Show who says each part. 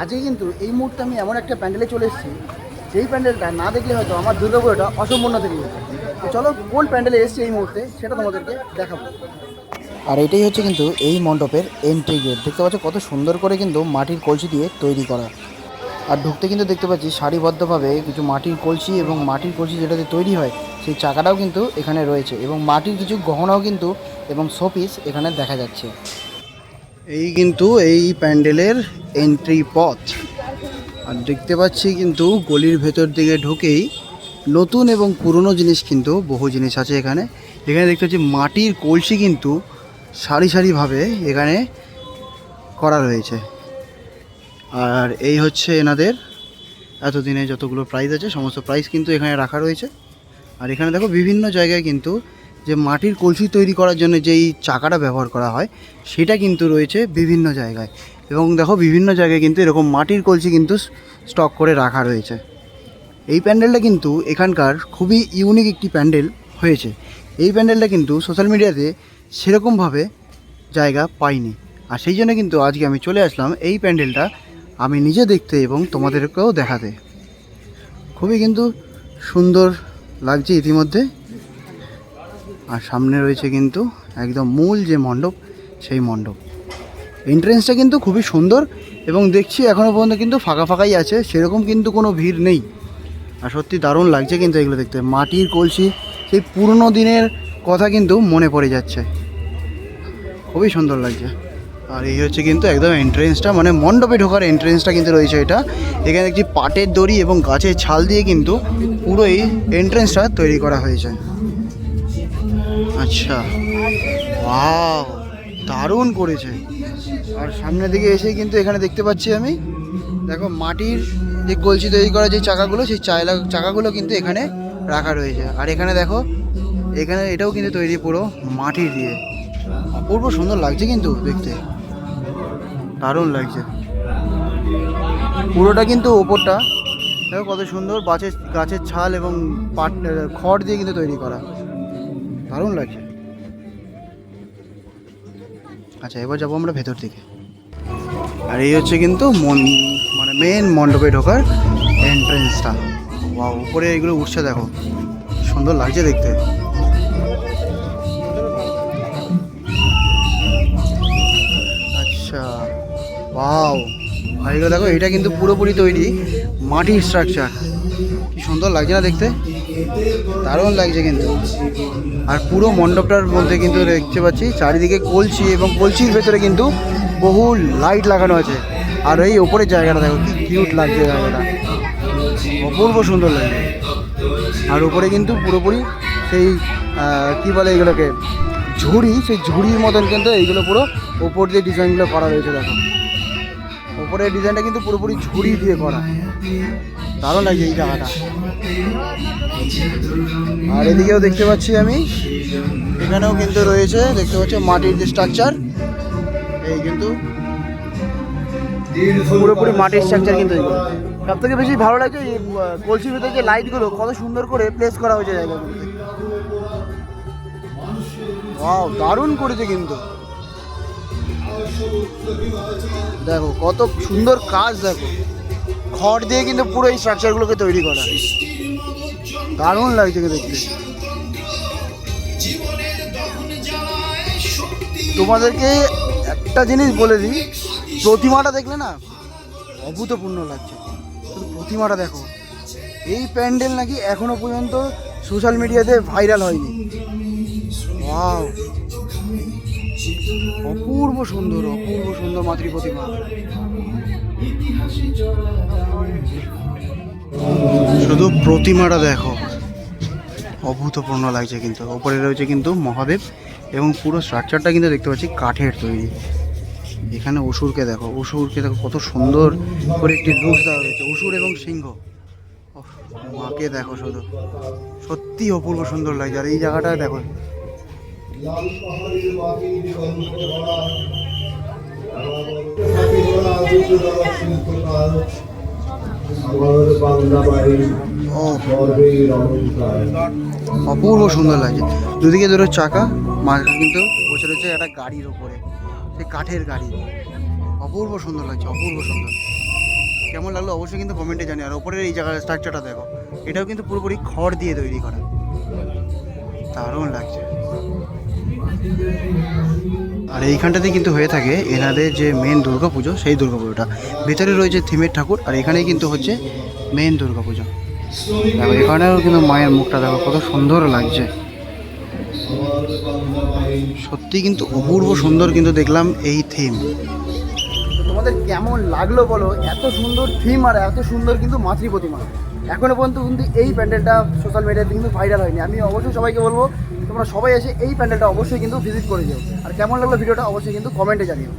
Speaker 1: আজকে কিন্তু এই মুহূর্তে আমি এমন একটা প্যান্ডেলে চলে এসেছি, যেই প্যান্ডেলটা না দেখলে হয়তো আমার দুর্গাপুজোটা অসম্পূর্ণ থেকে যেত। তো চলো কোন প্যান্ডেলে এসেছি এই মুহূর্তে সেটা তোমাদেরকে দেখাবো। আর এটাই হচ্ছে কিন্তু এই মণ্ডপের এন্ট্রি গেট। দেখতে পাচ্ছ কত সুন্দর করে কিন্তু মাটির কলসি দিয়ে তৈরি করা। আর ঢুকতে কিন্তু দেখতে পাচ্ছি সারিবদ্ধভাবে কিছু মাটির কলসি, এবং মাটির কলসি যেটাতে তৈরি হয় সেই চাকাটাও কিন্তু এখানে রয়েছে, এবং মাটির কিছু গহনাও কিন্তু এবং শোপিস এখানে দেখা যাচ্ছে। এই কিন্তু এই প্যান্ডেলের এন্ট্রি পথ। আর দেখতে পাচ্ছি কিন্তু গলির ভেতর দিকে ঢুকেই নতুন এবং পুরনো জিনিস কিন্তু বহু জিনিস আছে এখানে। এখানে দেখতে পাচ্ছি মাটির কলসি কিন্তু সারি সারিভাবে এখানে করা রয়েছে। আর এই হচ্ছে এনাদের এতদিনে যতগুলো প্রাইজ আছে সমস্ত প্রাইজ কিন্তু এখানে রাখা রয়েছে। আর এখানে দেখো বিভিন্ন জায়গায় কিন্তু যে মাটির কলসি তৈরি করার জন্য যেই চাকাটা ব্যবহার করা হয় সেটা কিন্তু রয়েছে বিভিন্ন জায়গায়। এবং দেখো বিভিন্ন জায়গায় কিন্তু এরকম মাটির কলসি কিন্তু স্টক করে রাখা রয়েছে। এই প্যান্ডেলটা কিন্তু এখানকার খুবই ইউনিক একটি প্যান্ডেল হয়েছে। এই প্যান্ডেলটা কিন্তু সোশ্যাল মিডিয়াতে সেরকমভাবে জায়গা পাইনি। আর সেই জন্য কিন্তু আজকে আমি চলে আসলাম এই প্যান্ডেলটা আমি নিজে দেখতে এবং তোমাদেরকেও দেখাতে। খুবই কিন্তু সুন্দর লাগছে ইতিমধ্যে। আর সামনে রয়েছে কিন্তু একদম মূল যে মণ্ডপ সেই মণ্ডপ। এন্ট্রেন্সটা কিন্তু খুবই সুন্দর, এবং দেখছি এখনও পর্যন্ত কিন্তু ফাঁকা ফাঁকাই আছে, সেরকম কিন্তু কোনো ভিড় নেই। আর সত্যি দারুণ লাগছে কিন্তু এগুলো দেখতে। মাটির কলসি, সেই পুরনো দিনের কথা কিন্তু মনে পড়ে যাচ্ছে, খুবই সুন্দর লাগছে। আর এই হচ্ছে কিন্তু একদম এন্ট্রেন্সটা, মানে মণ্ডপে ঢোকার এন্ট্রেন্সটা কিন্তু রয়েছে এটা। এখানে একটি পাটের দড়ি এবং গাছের ছাল দিয়ে কিন্তু পুরো এই এন্ট্রেন্সটা তৈরি করা হয়েছে। আচ্ছা, ওয়াও, দারুণ করেছে। আর সামনের দিকে এসেই কিন্তু এখানে দেখতে পাচ্ছি আমি, দেখো মাটির যে কলসি তৈরি করা যে চাকাগুলো, সেই চাকাগুলো কিন্তু এখানে রাখা রয়েছে। আর এখানে দেখো, এখানে এটাও কিন্তু তৈরি পুরো মাটির দিয়ে। অপূর্ব সুন্দর লাগছে কিন্তু দেখতে, দারুণ লাগছে পুরোটা কিন্তু। ওপরটা দেখো কত সুন্দর গাছের ছাল এবং খড় দিয়ে কিন্তু তৈরি করা, দারুণ লাগছে। আচ্ছা, এবার যাবো আমরা ভেতর দিকে। আর এই হচ্ছে কিন্তু মানে মেন মণ্ডপে ঢোকার এন্ট্রেন্সটা। বা উপরে এগুলো উঠছে, দেখো সুন্দর লাগছে দেখতে। আচ্ছা, ওয়াও। আর এগুলো দেখো, এটা কিন্তু পুরোপুরি তৈরি মাটির স্ট্রাকচার। কি সুন্দর লাগছে না দেখতে, দারুণ লাগছে কিন্তু। আর পুরো মণ্ডপটার মধ্যে কিন্তু দেখতে পাচ্ছি চারিদিকে কলসি, এবং কলসির ভেতরে কিন্তু বহু লাইট লাগানো আছে। আর এই ওপরের জায়গাটা দেখো কি কিউট লাগছে, জায়গাটা অপূর্ব সুন্দর লাগছে। আর উপরে কিন্তু পুরোপুরি সেই কি বলে এগুলোকে, ঝুড়ি, সেই ঝুড়ির মতন কিন্তু এইগুলো পুরো ওপর দিয়ে ডিজাইনগুলো করা রয়েছে। দেখো ওপরের ডিজাইনটা কিন্তু পুরোপুরি ঝুড়ি দিয়ে করা, দারুণ লাগছে এই জায়গাটা। আর এদিকেও দেখতে পাচ্ছি আমি, এখানেও কিন্তু রয়েছে, দেখতে পাচ্ছি মাটির যে স্ট্রাকচার, এই কিন্তু পুরোপুরি মাটির স্ট্রাকচার কিন্তু এইগুলো। সব থেকে বেশি ভালো লাগছে এই কলসির ভিতরে যে লাইটগুলো কত সুন্দর করে প্লেস করা হয়েছে জায়গাগুলোতে। ওয়াও, দারুণ করেছে কিন্তু। দেখো কত সুন্দর কাজ, দেখো খড় দিয়ে কিন্তু পুরো এই স্ট্রাকচারগুলোকে তৈরি করা, দারুণ লাগছে দেখতে। তোমাদেরকে একটা জিনিস বলে দিই, প্রতিমাটা দেখলে না অভূতপূর্ণ লাগছে। শুধু প্রতিমাটা দেখো, এই প্যান্ডেল নাকি এখনো পর্যন্ত সোশ্যাল মিডিয়াতে ভাইরাল হয়নি। ওয়াও, অপূর্ব সুন্দর, অপূর্ব সুন্দর মাতৃ প্রতিমা। শুধু প্রতিমাটা দেখো, অভূতপূর্ণ লাগছে কিন্তু। ওপরে রয়েছে কিন্তু মহাদেব, এবং পুরো স্ট্রাকচারটা কিন্তু দেখতে পাচ্ছি কাঠের তৈরি। এখানে অসুরকে দেখো, অসুরকে দেখো কত সুন্দর করে একটি রূপ দেওয়া রয়েছে, অসুর এবং সিংহ। মাকে দেখো, শুধু সত্যি অপূর্ব সুন্দর লাগছে। আর এই জায়গাটা দেখো, অপূর্ব সুন্দর লাগছে। দুদিকে দুটো চাকা, মাঝে কিন্তু বসে রয়েছে একটা গাড়ির ওপরে, সেই কাঠের গাড়ি। অপূর্ব সুন্দর লাগছে, অপূর্ব সুন্দর। কেমন লাগলো অবশ্যই কিন্তু কমেন্টে জানি। আর ওপরের এই জায়গার স্ট্রাকচারটা দেখো, এটাও কিন্তু পুরোপুরি খড় দিয়ে তৈরি করা, দারুণ লাগছে। আর এইখানটাতে কিন্তু হয়ে থাকে এনাদের যে মেন দুর্গাপুজো, সেই দুর্গাপুজোটা। ভিতরে রয়েছে থিমের ঠাকুর, আর এখানেই কিন্তু হচ্ছে মেন দুর্গাপুজো। দেখো এখানেও কিন্তু মায়ের মুখটা দেখো কত সুন্দর লাগছে, সত্যি কিন্তু অপূর্ব সুন্দর কিন্তু দেখলাম এই থিম। তোমাদের কেমন লাগলো বলো, এত সুন্দর থিম আর এত সুন্দর কিন্তু মাতৃ প্রতিমা। এখনো পর্যন্ত কিন্তু এই প্যান্ডেলটা সোশ্যাল মিডিয়াতে কিন্তু ভাইরাল হয়নি। আমি অবশ্যই সবাইকে বলবো তোমরা সবাই এসে এই প্যান্ডেলটা অবশ্যই কিন্তু ভিজিট করে যাও। আর কেমন লাগলো ভিডিওটা অবশ্যই কিন্তু কমেন্টে জানিও।